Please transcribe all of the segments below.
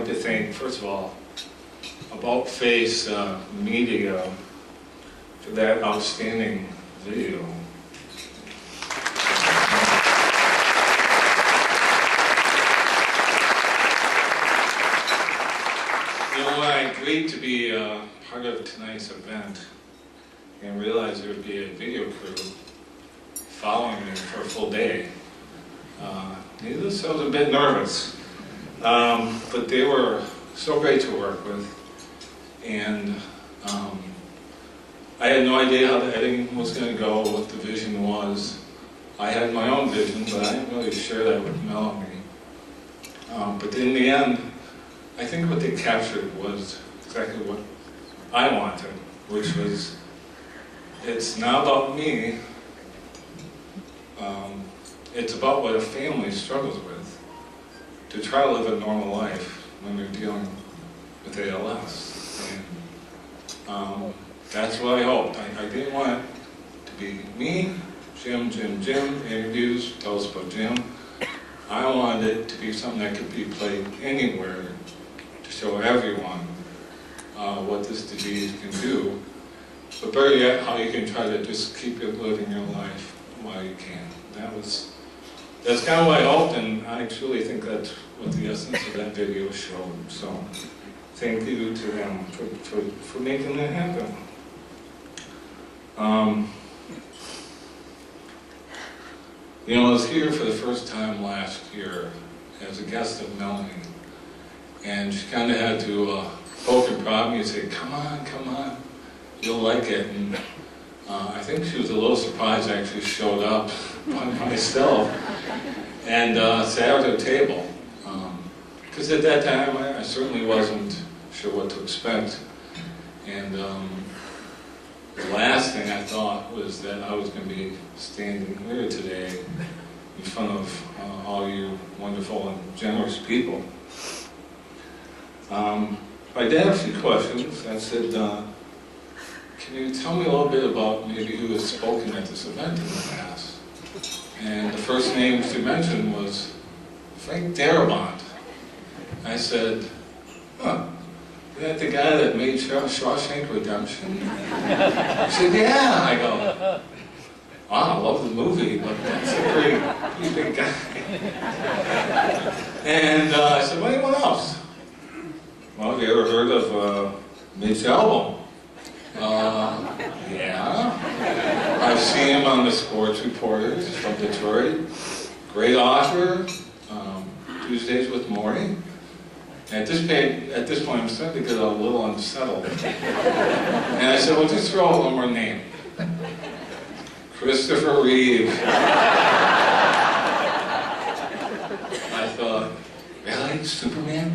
I'd like to thank, first of all, About Face Media for that outstanding video. You know, when I agreed to be part of tonight's event and realized there would be a video crew following me for a full day, needless, I was a bit nervous. But they were so great to work with, and I had no idea how the editing was going to go, what the vision was. I had my own vision, but I didn't really share that with Melanie. But in the end, I think what they captured was exactly what I wanted, which was, it's not about me, it's about what a family struggles with, to try to live a normal life when they're dealing with ALS. And that's what I hoped. I didn't want it to be me, Jim, interviews, tell us about Jim. I wanted it to be something that could be played anywhere to show everyone what this disease can do. But better yet, how you can try to just keep living your life while you can. That's kind of what I hoped, and I truly think that's what the essence of that video showed. So, thank you to them for making that happen. You know, I was here for the first time last year as a guest of Melanie, and she kind of had to poke and prod me and say, come on, you'll like it. And I think she was a little surprised I actually showed up by myself and sat at her table. Because at that time, I certainly wasn't sure what to expect. And the last thing I thought was that I was going to be standing here today in front of all you wonderful and generous people. I did have a few questions. I said, can you tell me a little bit about maybe who has spoken at this event in the past? And the first name she mentioned was Frank Darabont. I said, huh, is that the guy that made Shawshank Redemption? He said, yeah. I go, wow, I love the movie, but that's a pretty big guy. And I said, well, anyone else? Well, have you ever heard of Mitch Albom? Yeah. I've seen him on the Sports Reporters from Detroit. Great author, Tuesdays with Morrie. At this point, I'm starting to get a little unsettled. And I said, well, just throw out one more name. Christopher Reeve. I thought, really? Superman?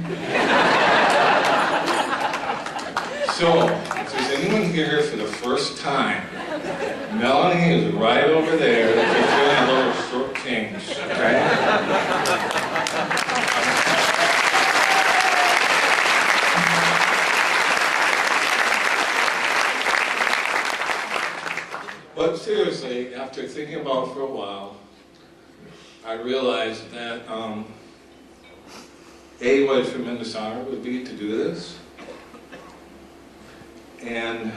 So, if there's anyone here for the first time, Melanie is right over there. She's feeling a little shortchanged, okay? But seriously, after thinking about it for a while, I realized that A, what a tremendous honor it would be to do this, and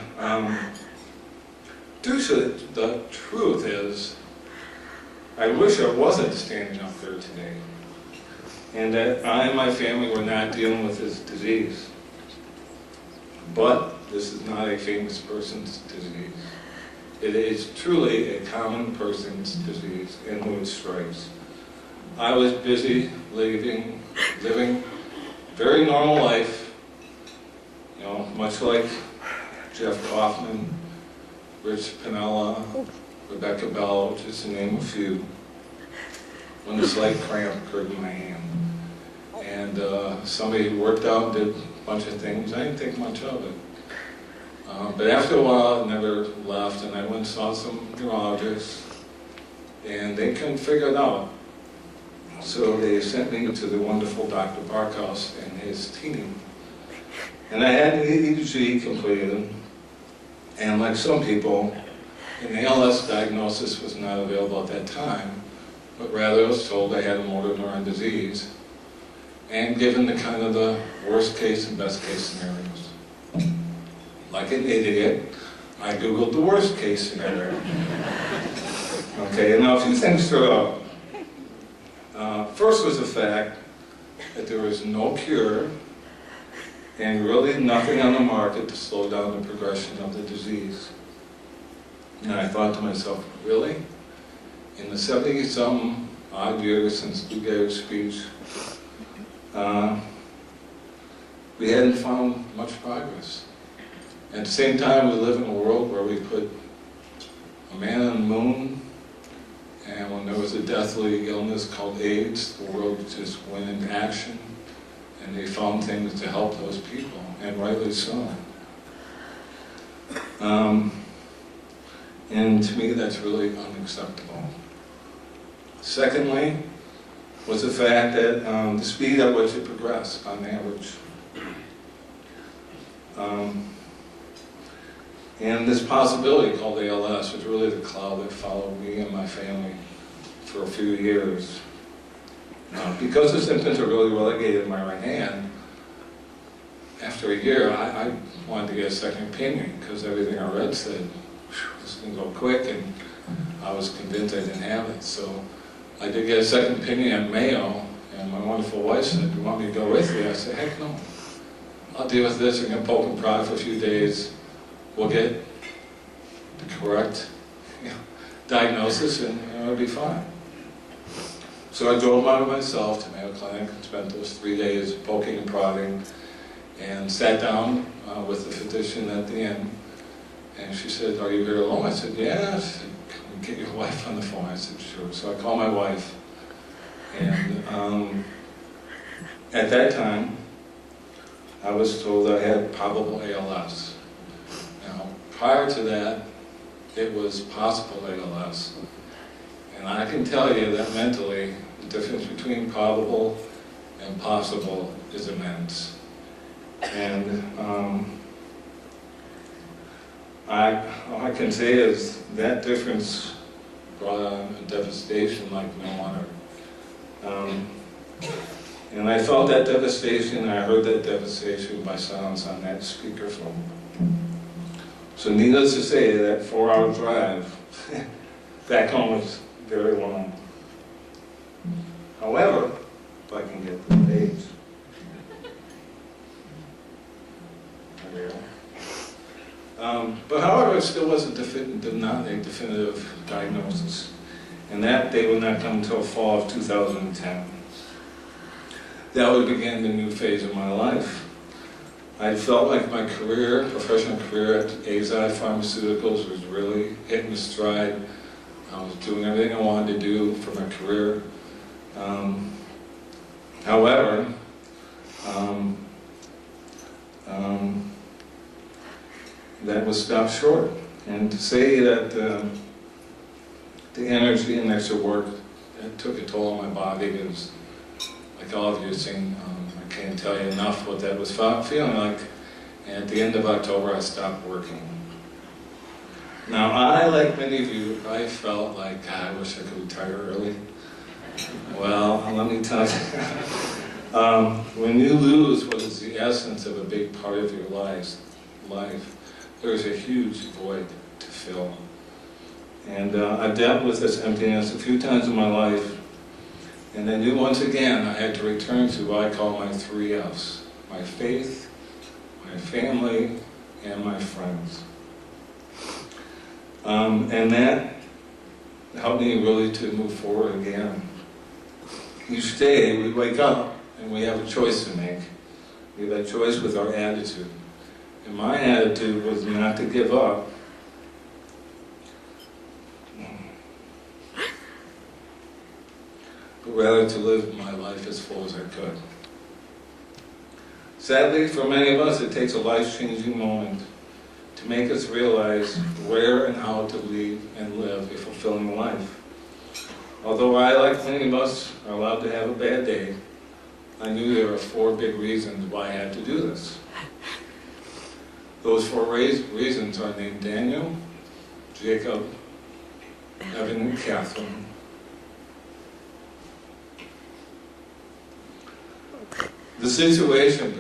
the truth is, I wish I wasn't standing up there today, and that I and my family were not dealing with this disease. But this is not a famous person's disease. It is truly a common person's disease in whom it strikes. I was busy living very normal life, you know, much like Jeff Kaufman, Rich Pinella, Rebecca Bell, just to name a few, when a slight cramp occurred in my hand. And somebody worked out and did a bunch of things. I didn't think much of it. But after a while, it never left, and I went and saw some neurologists, and they couldn't figure it out. So they sent me to the wonderful Dr. Barkhouse and his team. And I had the EEG completed, and like some people, an ALS diagnosis was not available at that time, but rather I was told I had a motor neuron disease. and given the kind of the worst case and best case scenarios. Like an idiot, I Googled the worst case scenario. Okay, and now a few things stood out. First was the fact that there was no cure and really nothing on the market to slow down the progression of the disease. And I thought to myself, really? In the 70-something odd years since Lou gave his speech, we hadn't found much progress. At the same time, we live in a world where we put a man on the moon, and when there was a deathly illness called AIDS, the world just went into action, and they found things to help those people, and rightly so. And to me, that's really unacceptable. Secondly, was the fact that the speed at which it progressed on average. And this possibility called ALS was really the cloud that followed me and my family for a few years. Because the symptoms are really relegated in my right hand, after a year I wanted to get a second opinion because everything I read said, this can go quick, and I was convinced I didn't have it. So I did get a second opinion at Mayo, and my wonderful wife said, do you want me to go with you? I said, heck no. I'll deal with this. I'm going to poke and prod for a few days. We'll get the correct diagnosis, and it'll be fine. So I drove by myself to Mayo Clinic and spent those 3 days poking and prodding, and sat down with the physician at the end. And she said, are you here alone? I said, yeah. She said, can we get your wife on the phone? I said, sure. So I called my wife. And at that time, I was told I had probable ALS. Now, prior to that, it was possible ALS. And I can tell you that mentally, the difference between probable and possible is immense. And all I can say is that difference brought on a devastation like no other. And I felt that devastation, I heard that devastation by sounds on that speakerphone. So needless to say, that 4-hour drive back home was very long. However, if I can get the page. There we go. But however, it still wasn't not a definitive diagnosis. And that day would not come until fall of 2010. That would begin the new phase of my life. I felt like my career, professional career at AZI Pharmaceuticals was really hitting its stride. I was doing everything I wanted to do for my career. However, that was stopped short. And to say that the energy and extra work that took a toll on my body is, like all of you have seen, I can't tell you enough what that was feeling like. And at the end of October, I stopped working. Now, I, like many of you, I felt like, God, I wish I could retire early. Well, let me tell you, when you lose what is the essence of a big part of your life, there's a huge void to fill. And I've dealt with this emptiness a few times in my life. And then once again, I had to return to what I call my 3 F's. My faith, my family, and my friends. And that helped me really to move forward again. Each day we wake up and we have a choice to make. We have that choice with our attitude. And my attitude was not to give up, but rather to live my life as full as I could. Sadly, for many of us, it takes a life-changing moment to make us realize where and how to lead and live a fulfilling life. Although I, like many of us, are allowed to have a bad day, I knew there were 4 big reasons why I had to do this. Those 4 reasons are named Daniel, Jacob, Evan, and Catherine. The situation